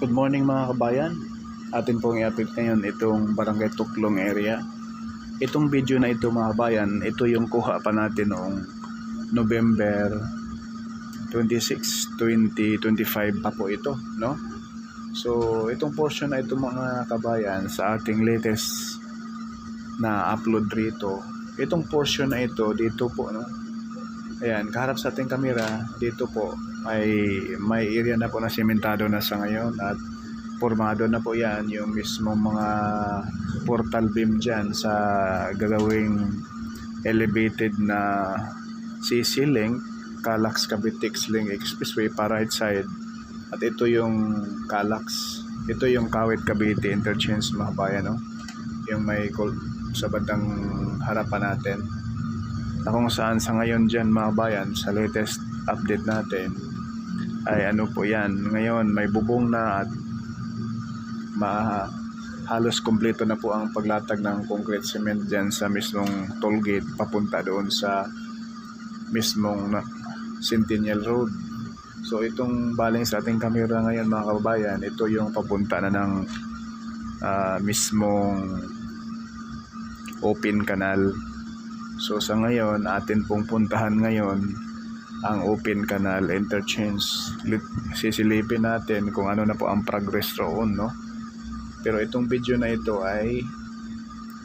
Good morning mga kabayan. Atin pong i-update ngayon itong Barangay Tuklong area. Itong video na ito mga kabayan, ito yung kuha pa natin noong November 26, 2025 pa po ito, no? So, itong portion na ito mga kabayan sa ating latest na upload rito. Itong portion na ito dito po, no? Ayan, kaharap sa ating kamera, dito po ay may area na po na sementado na sa ngayon at formado na po yan yung mismong mga portal beam dyan sa gagawing elevated na CC Link, Calax Cavite Link Expressway para right side. At ito yung Calax, ito yung Kawit Cavite Interchange mga bayan, no? Yung may sa bandang harapan natin na kung saan sa ngayon dyan mga bayan sa latest update natin ay ano po yan, ngayon may bubong na at halos kompleto na po ang paglatag ng concrete cement dyan sa mismong toll gate papunta doon sa mismong Centennial Road. So itong baling sa ating kamera ngayon mga kababayan, ito yung papunta na ng mismong open canal. So sa ngayon, atin pong puntahan ngayon ang open canal interchange. Sisilipin natin kung ano na po ang progress roon, no? Pero itong video na ito ay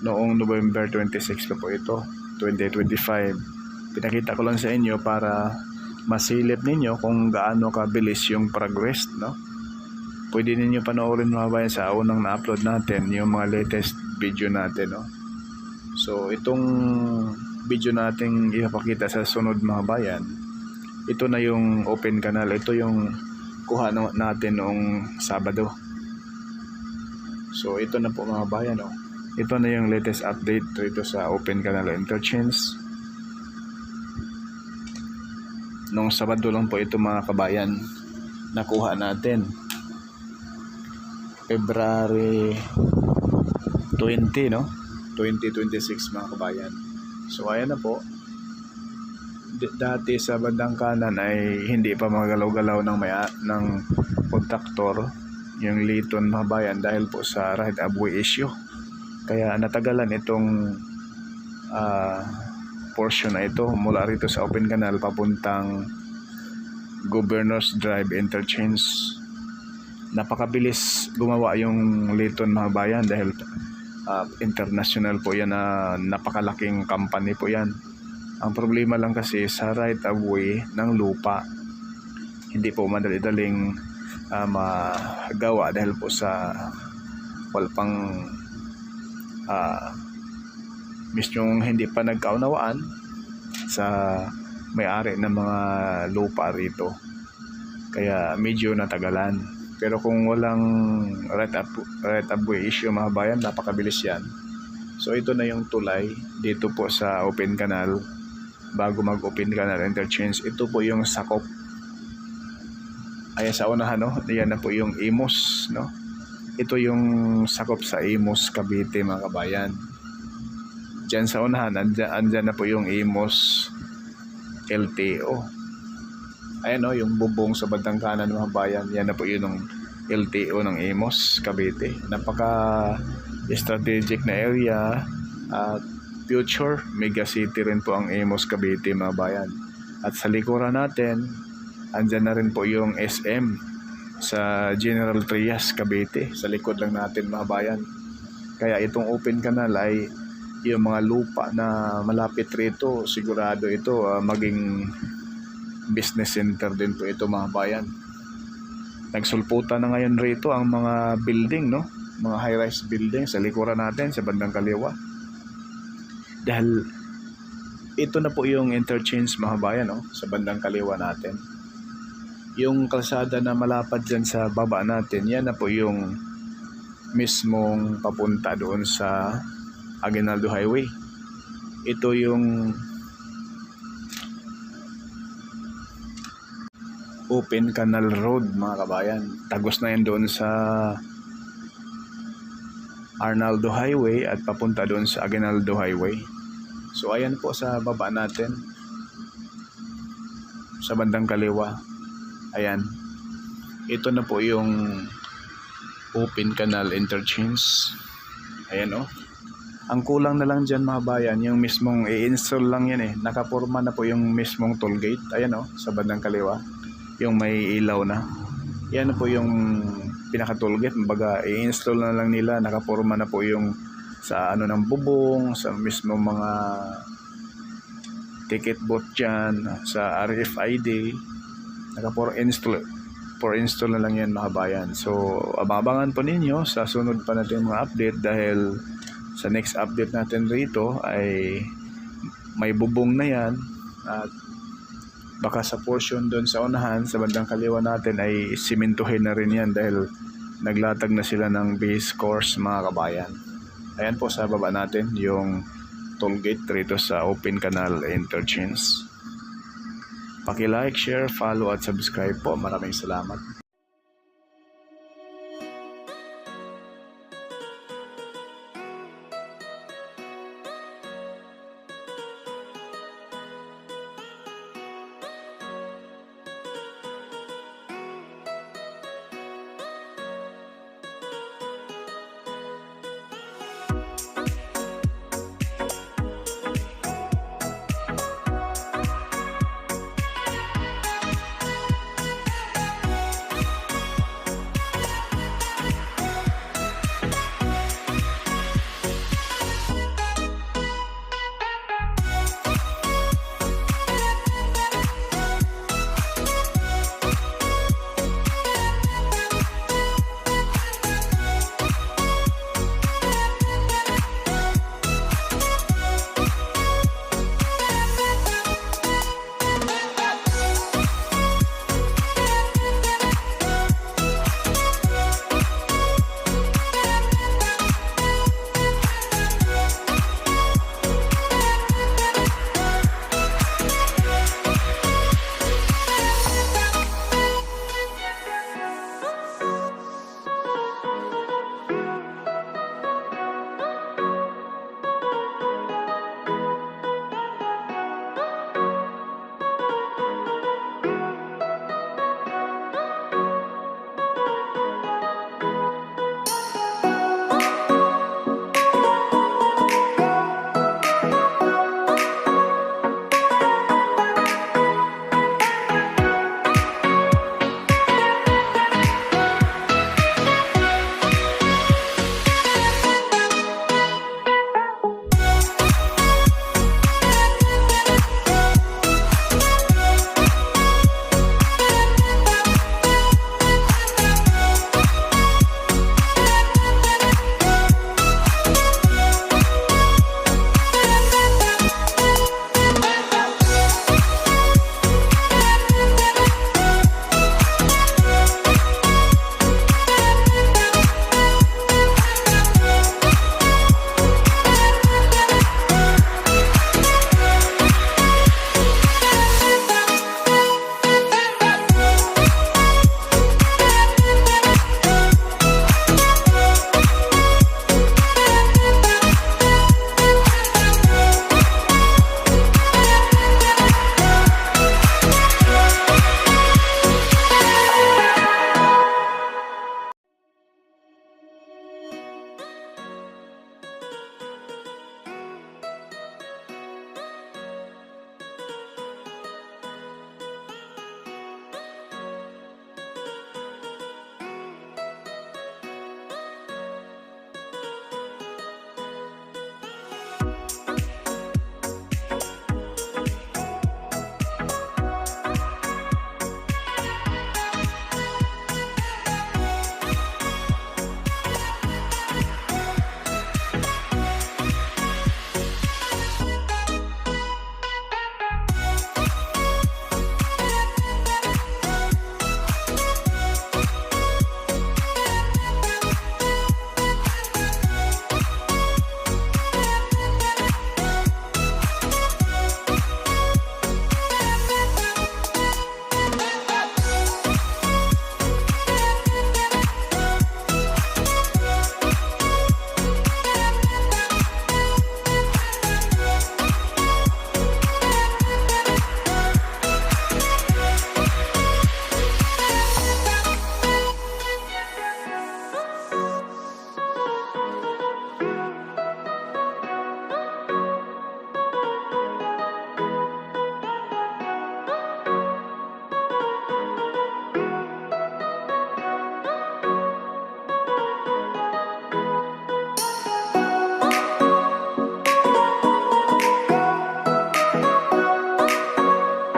noong November 26 pa po ito, 2025. Pinakita ko lang sa inyo para masilip ninyo kung gaano kabilis yung progress, no? Pwede ninyo panoorin mga bayan sa unang na-upload natin yung mga latest video natin, no? So itong video nating ipapakita sa sunod mga bayan, ito na yung open canal. Ito yung kuha natin noong Sabado. So ito na po mga bayan, oh. Ito na yung latest update dito sa open canal interchange. Noong Sabado lang po ito mga kabayan nakuha natin. February 20, no? 2026 mga kabayan. So ayan na po. Dati sa bandang kanan ay hindi pa magalaw-galaw ng kontraktor yung Liton mga bayan dahil po sa right of way issue. Kaya natagalan itong portion na ito mula rito sa open canal papuntang Governors Drive Interchange. Napakabilis gumawa yung Liton mga bayan dahil international po yan, napakalaking company po yan. Ang problema lang kasi sa right of way ng lupa, hindi po madali-daling magawa dahil po sa walpang mismong hindi pa nagkaunawaan sa may-ari ng mga lupa rito. Kaya medyo natagalan. Pero kung walang right of way issue mga bayan, napakabilis yan. So ito na yung tulay dito po sa open canal. Bago mag-open canal interchange, ito po yung sakop. Ayan sa unahan, no? Ayan na po yung Imus, no? Ito yung sakop sa Imus, Cavite mga kabayan. Diyan sa unahan, andyan na po yung Imus LTO. Ayan, no? Yung bubong sa bandang kanan mga bayan. Yan na po yung LTO ng Imus, Cavite. Napaka strategic na area at future mega city rin po ang Imus, Cavite mga bayan. At sa likuran natin, andyan na rin po yung SM sa General Trias, Cavite. Sa likod lang natin mga bayan. Kaya itong open canal ay yung mga lupa na malapit rito, sigurado ito maging business center din po ito mga bayan. Nagsulputan na ngayon rito ang mga building, no? Mga high-rise building sa likuran natin sa bandang kaliwa. Dahil ito na po yung interchange mga bayan, no? Sa bandang kaliwa natin. Yung kalsada na malapad dyan sa baba natin, yan na po yung mismong papunta doon sa Aguinaldo Highway. Ito yung open canal road mga kabayan. Tagos na yan doon sa Arnaldo Highway at papunta doon sa Aguinaldo Highway. So ayan po sa baba natin sa bandang kaliwa. Ayan. Ito na po yung Open Canal Interchange. Ayan oh. Ang kulang na lang dyan mga bayan, yung mismong i-install lang yan eh. Nakaporma na po yung mismong toll gate. Ayan oh, sa bandang kaliwa. Yung may ilaw na. Yan po yung pinaka-toll gate. Kumbaga, i-install na lang nila. Nakaporma na po yung sa ano ng bubong, sa mismong mga ticket booth dyan, sa RFID. For install na lang yan mga bayan. So, abangan po ninyo sa sunod pa natin mga update dahil sa next update natin rito ay may bubong na yan at baka sa portion doon sa unahan sa bandang kaliwa natin ay simentuhin na rin yan dahil naglatag na sila ng base course mga kabayan. Ayan po sa baba natin yung toll gate rito sa Open Canal Interchange. Paki-like, share, follow at subscribe po. Maraming salamat.